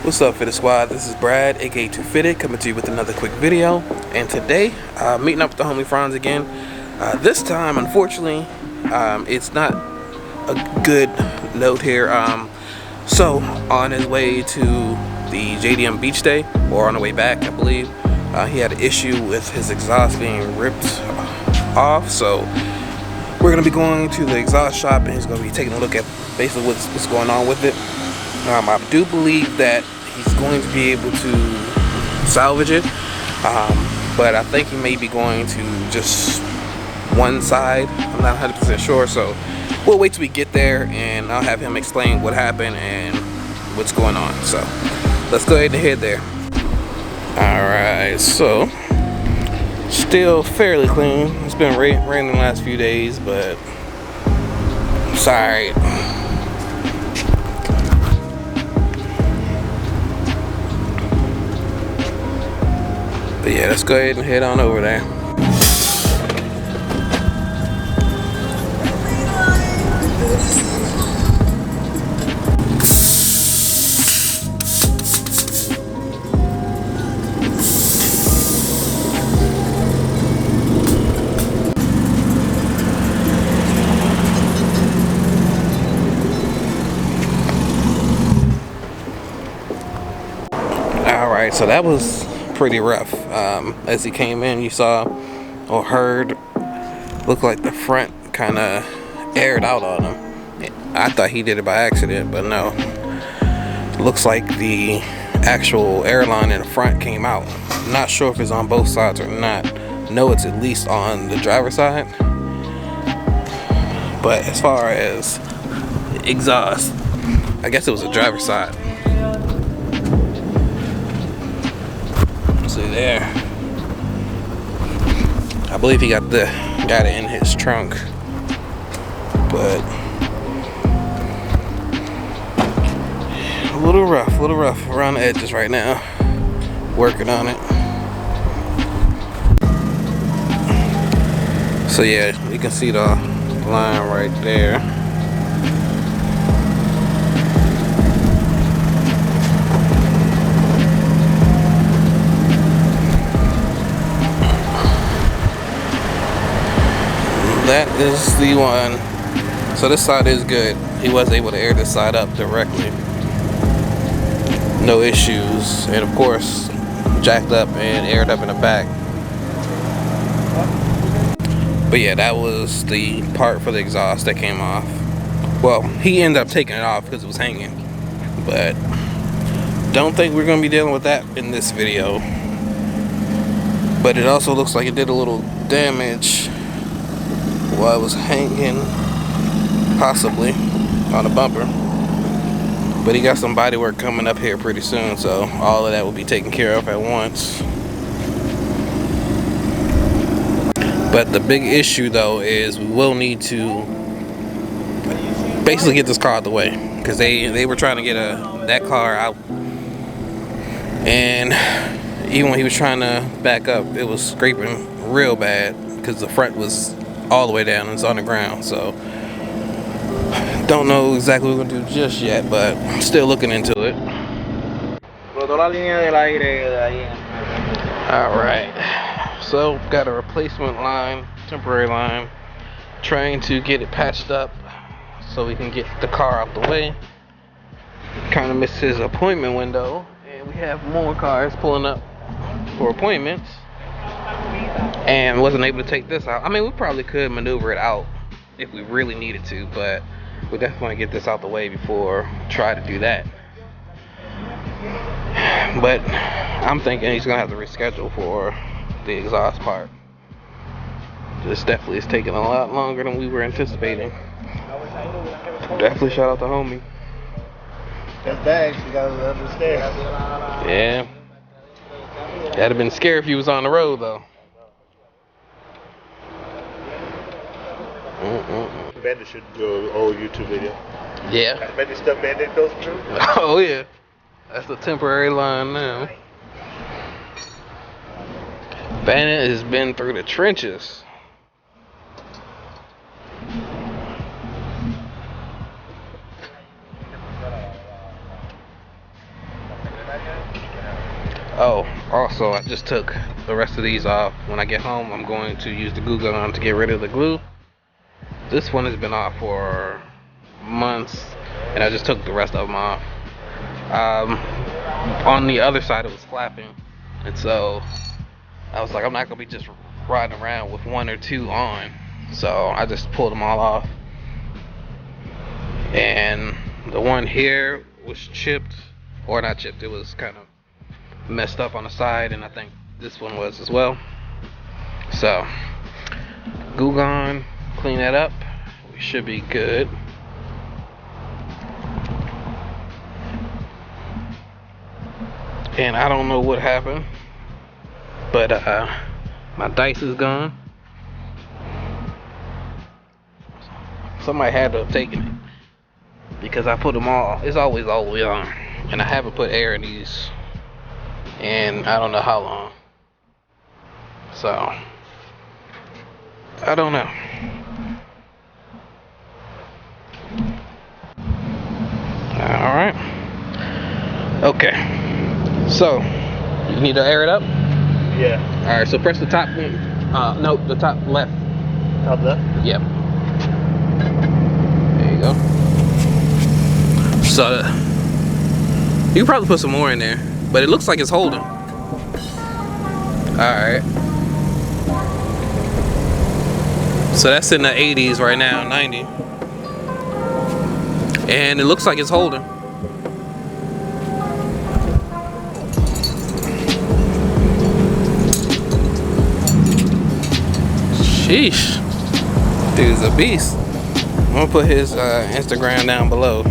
What's up, Fitted Squad? This is Brad, aka Too Fitted, coming to you with another quick video. And today, meeting up with the homie Franz again. This time, unfortunately, it's not a good note here. So, on his way to the JDM Beach Day, or on the way back, I believe, he had an issue with his exhaust being ripped off. So, we're going to be going to the exhaust shop, and he's going to be taking a look at basically what's going on with it. I do believe that he's going to be able to salvage it, but I think he may be going to just one side. I'm not 100% sure, so we'll wait till we get there and I'll have him explain what happened and what's going on. So let's go ahead and head there. Alright, so still fairly clean. It's been raining the last few days, but it's alright. But yeah, let's go ahead and head on over there. Alright, so that was pretty rough. As he came in, you saw or heard, looked like the front kind of aired out on him. I thought he did it by accident, but no. Looks like the actual airline in the front came out. Not sure if it's on both sides or not. No, it's at least on the driver's side. But as far as exhaust, I guess it was the driver's side. See there, I believe he got it in his trunk, but a little rough around the edges right now. Working on it. So yeah, you can see the line right there. That is the one. So this side is good. He was able to air this side up directly. No issues. And of course, jacked up and aired up in the back. But yeah, that was the part for the exhaust that came off. Well, he ended up taking it off because it was hanging. But don't think we're going to be dealing with that in this video. But it also looks like it did a little damage while it was hanging, possibly on the bumper. But he got some body work coming up here pretty soon, so all of that will be taken care of at once. But the big issue though is we will need to basically get this car out the way, because they were trying to get that car out, and even when he was trying to back up, it was scraping real bad because the front was all the way down and it's on the ground. So don't know exactly what we're gonna do just yet, but I'm still looking into it. Alright, so got a replacement line, temporary line, trying to get it patched up so we can get the car out the way. Kind of missed his appointment window, and we have more cars pulling up for appointments, and wasn't able to take this out. I mean, we probably could maneuver it out if we really needed to, but we definitely want to get this out the way before try to do that. But I'm thinking he's gonna have to reschedule for the exhaust part. This definitely is taking a lot longer than we were anticipating. Definitely shout out to homie. That's bags, you gotta understand. Yeah. That'd have been scary if he was on the road though. Bandit should do an old YouTube video. Yeah. I bet the stuff Bandit goes through. Oh yeah. That's the temporary line now. Bandit has been through the trenches. Oh, also, I just took the rest of these off. When I get home, I'm going to use the glue gun to get rid of the glue. This one has been off for months, and I just took the rest of them off. On the other side, it was flapping, and so I was like, I'm not gonna be just riding around with one or two on, so I just pulled them all off. And the one here was chipped, or not chipped, it was kind of messed up on the side, and I think this one was as well. So glue gun, clean that up, we should be good. And I don't know what happened, but my dice is gone. Somebody had to have taken it because I put them all, it's always all the way on, and I haven't put air in these in I don't know how long, so I don't know. Alright, okay, so you need to air it up? Yeah. Alright, so press the top, no, the top left. Top left? Yep. There you go. So you can probably put some more in there, but it looks like it's holding. Alright. So that's in the 80s right now, 90. And it looks like it's holding. Sheesh. Dude's a beast. I'm gonna put his Instagram down below.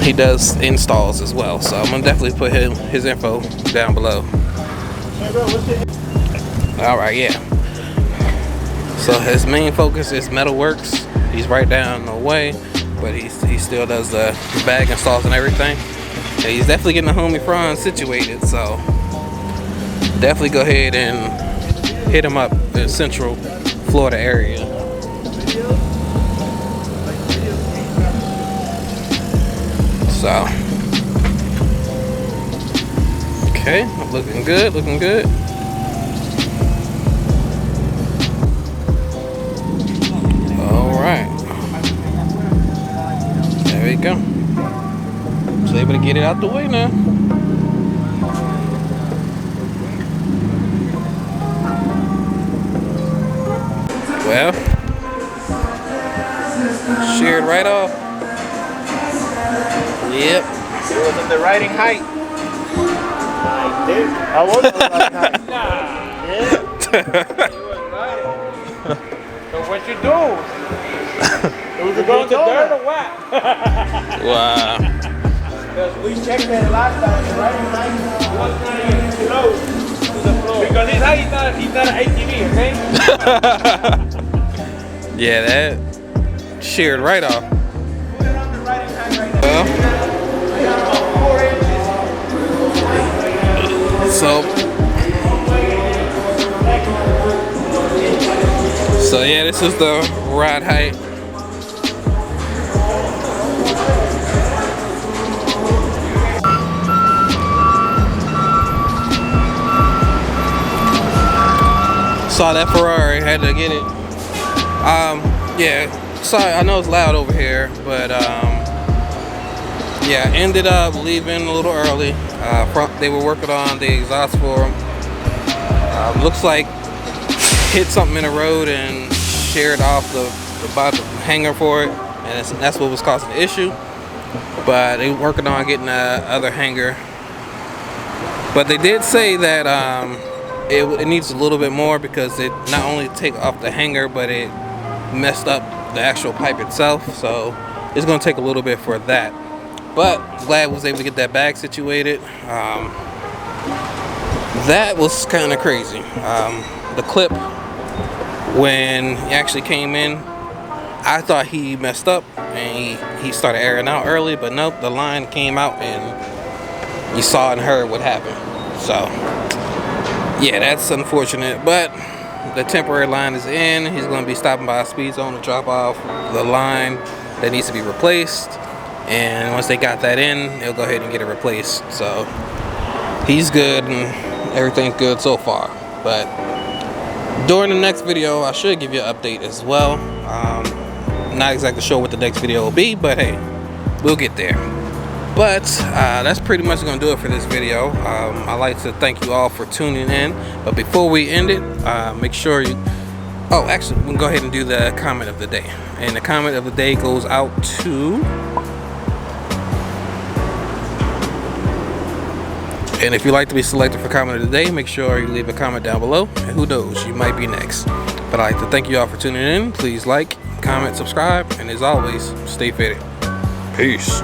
He does installs as well, so I'm gonna definitely put his info down below. Alright, yeah. So his main focus is metalworks. He's right down the way, but he still does the bag installs and everything. And he's definitely getting the homie Franz situated, so definitely go ahead and hit him up in Central Florida area. So, okay, looking good, looking good. Alright. There we go. Just able to get it out the way now. Well, sheared right off. Yep. It was in the riding height. I was in the riding height. Yeah. You was riding. So what you do? It was You going to dirt or what? Wow. Because we checked that last time. The riding height was not even close to the floor. Because his height he's not an ATV, okay? Yeah, that sheared right off. Put it on the riding height right now. Well, so yeah, this is the rod height. Saw that Ferrari, had to get it. Yeah, sorry, I know it's loud over here, but yeah, ended up leaving a little early. They were working on the exhaust for him. Looks like hit something in the road and sheared off the bottom hanger for it, and that's what was causing the issue. But they were working on getting the other hanger. But they did say that it needs a little bit more because it not only take off the hanger, but it messed up the actual pipe itself. So it's going to take a little bit for that. But glad I was able to get that bag situated. That was kind of crazy. The clip, when he actually came in, I thought he messed up and he started airing out early, but nope, the line came out and you saw and heard what happened. So yeah, that's unfortunate, but the temporary line is in. He's going to be stopping by a speed zone to drop off the line that needs to be replaced. and once they got that in, they'll go ahead and get it replaced. So he's good and everything's good so far. But during the next video, I should give you an update as well. Not exactly sure what the next video will be, but hey, we'll get there. But that's pretty much gonna do it for this video. I'd like to thank you all for tuning in. But before we end it, make sure you, oh, actually, we can go ahead and do the comment of the day. And the comment of the day goes out to, and if you'd like to be selected for comment of the day, make sure you leave a comment down below, and who knows, you might be next. But I'd like to thank you all for tuning in. Please like, comment, subscribe, and as always, stay fitted. Peace.